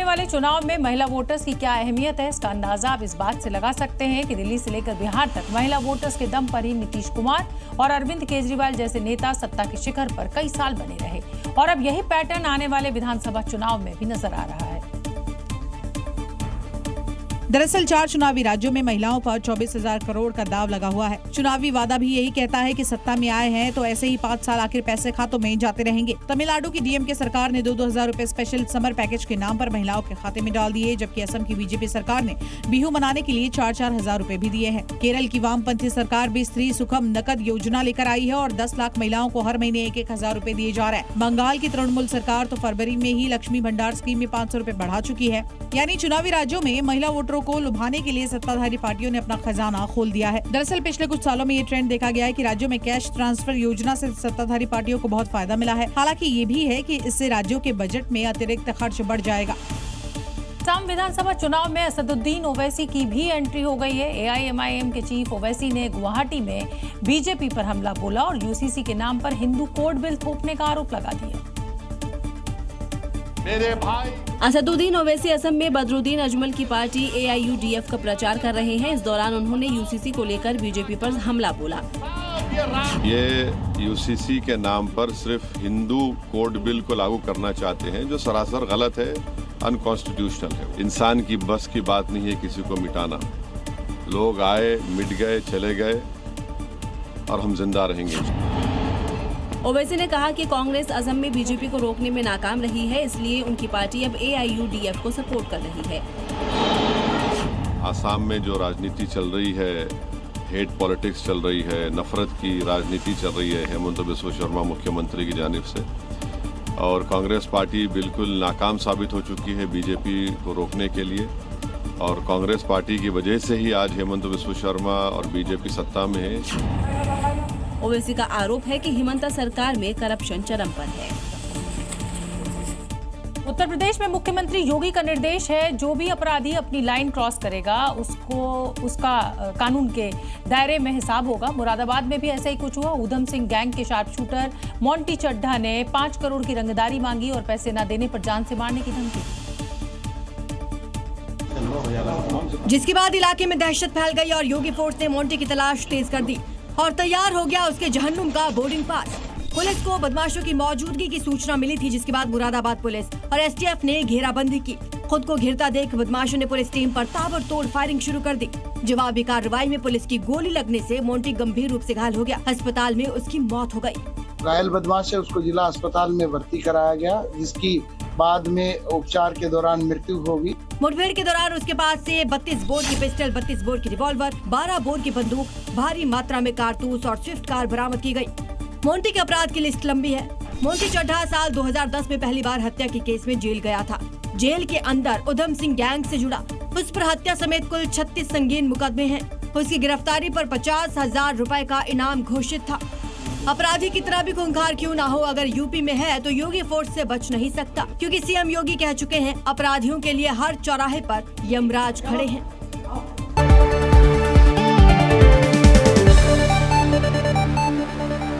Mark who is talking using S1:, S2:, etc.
S1: वाले चुनाव में महिला वोटर्स की क्या अहमियत है, इसका अंदाजा आप इस बात से लगा सकते हैं कि दिल्ली से लेकर बिहार तक महिला वोटर्स के दम पर ही नीतीश कुमार और अरविंद केजरीवाल जैसे नेता सत्ता के शिखर पर कई साल बने रहे और अब यही पैटर्न आने वाले विधानसभा चुनाव में भी नजर आ रहा है।
S2: दरअसल 4 चुनावी राज्यों में महिलाओं पर 24,000 करोड़ का दाव लगा हुआ है। चुनावी वादा भी यही कहता है कि सत्ता में आए हैं तो ऐसे ही 5 साल आखिर पैसे खातों में जाते रहेंगे। तमिलनाडु की डीएमके सरकार ने 2-2 हजार रुपए स्पेशल समर पैकेज के नाम पर महिलाओं के खाते में डाल दिए, जबकि असम की बीजेपी सरकार ने बिहू मनाने के लिए 4-4 हजार रुपए भी दिए हैं। केरल की वामपंथी सरकार भी स्त्री सुखम नकद योजना लेकर आई है और 10 लाख महिलाओं को हर महीने 1-1 हजार रुपए दिए जा रहे हैं। बंगाल की तृणमूल सरकार तो फरवरी में ही लक्ष्मी भंडार स्कीम में 500 रुपए बढ़ा चुकी है। यानी चुनावी राज्यों में महिला वोटरों को लुभाने के लिए सत्ताधारी पार्टियों ने अपना खजाना खोल दिया है। दरअसल पिछले कुछ सालों में ये ट्रेंड देखा गया है कि राज्यों में कैश ट्रांसफर योजना से सत्ताधारी पार्टियों को बहुत फायदा मिला है। हालांकि ये भी है कि इससे राज्यों के बजट में अतिरिक्त खर्च बढ़ जाएगा।
S1: असम विधानसभा चुनाव में असदुद्दीन ओवैसी की भी एंट्री हो गई है। एआईएमआईएम के चीफ ओवैसी ने गुवाहाटी में बीजेपी पर हमला बोला और यूसीसी के नाम पर हिंदू कोड बिल थोपने का आरोप लगा दिया।
S3: मेरे भाई
S4: असदुद्दीन ओवैसी असम में बदरुद्दीन अजमल की पार्टी एआईयूडीएफ का प्रचार कर रहे हैं। इस दौरान उन्होंने यूसीसी को लेकर बीजेपी पर हमला बोला।
S3: ये यूसीसी के नाम पर सिर्फ हिंदू कोड बिल को लागू करना चाहते हैं, जो सरासर गलत है, अनकॉन्स्टिट्यूशनल है। इंसान की बस की बात नहीं है किसी को मिटाना। लोग आए, मिट गए, चले गए और हम जिंदा रहेंगे।
S4: ओवैसी ने कहा कि कांग्रेस असम में बीजेपी को रोकने में नाकाम रही है, इसलिए उनकी पार्टी अब एआईयूडीएफ को सपोर्ट कर रही है।
S3: आसाम में जो राजनीति चल रही है, हेट पॉलिटिक्स चल रही है, नफरत की राजनीति चल रही है हेमंत बिस्वा शर्मा मुख्यमंत्री की जानिब से, और कांग्रेस पार्टी बिल्कुल नाकाम साबित हो चुकी है बीजेपी को रोकने के लिए। और कांग्रेस पार्टी की वजह से ही आज हेमंत बिस्वा शर्मा और बीजेपी सत्ता में है।
S4: ओवैसी का आरोप है कि हिमंता सरकार में करप्शन चरम पर है।
S1: उत्तर प्रदेश में मुख्यमंत्री योगी का निर्देश है, जो भी अपराधी अपनी लाइन क्रॉस करेगा उसका कानून के दायरे में हिसाब होगा। मुरादाबाद में भी ऐसा ही कुछ हुआ। उधम सिंह गैंग के शार्प शूटर मोंटी चड्ढा ने 5 करोड़ की रंगदारी मांगी और पैसे न देने पर जान से मारने की धमकी,
S5: जिसके बाद इलाके में दहशत फैल गई और योगी फोर्स ने मोंटी की तलाश तेज कर दी और तैयार हो गया उसके जहन्नुम का बोर्डिंग पास। पुलिस को बदमाशों की मौजूदगी की सूचना मिली थी, जिसके बाद मुरादाबाद पुलिस और एसटीएफ ने घेराबंदी की। खुद को घिरता देख बदमाशों ने पुलिस टीम पर ताबड़तोड़ फायरिंग शुरू कर दी। जवाबी कार्रवाई में पुलिस की गोली लगने से मोंटी गंभीर रूप से घायल हो गया। अस्पताल में उसकी मौत हो गई।
S6: घायल बदमाश है, उसको जिला अस्पताल में भर्ती कराया गया, जिसकी बाद में उपचार के दौरान मृत्यु होगी।
S5: मुठभेड़ के दौरान उसके पास से 32 बोर की पिस्टल, 32 बोर की रिवॉल्वर, 12 बोर की बंदूक, भारी मात्रा में कारतूस और स्विफ्ट कार बरामद की गई। मोंटी के अपराध की लिस्ट लंबी है। मोंटी चड्ढा साल 2010 में पहली बार हत्या के केस में जेल गया था। जेल के अंदर उधम सिंह गैंग से जुड़ा उस पर हत्या समेत कुल 36 संगीन मुकदमे हैं। उसकी गिरफ्तारी पर 50,000 रुपए का इनाम घोषित था। अपराधी कितना भी खूंखार क्यों ना हो, अगर यूपी में है तो योगी फोर्स से बच नहीं सकता, क्योंकि सीएम योगी कह चुके हैं अपराधियों के लिए हर चौराहे पर यमराज खड़े हैं।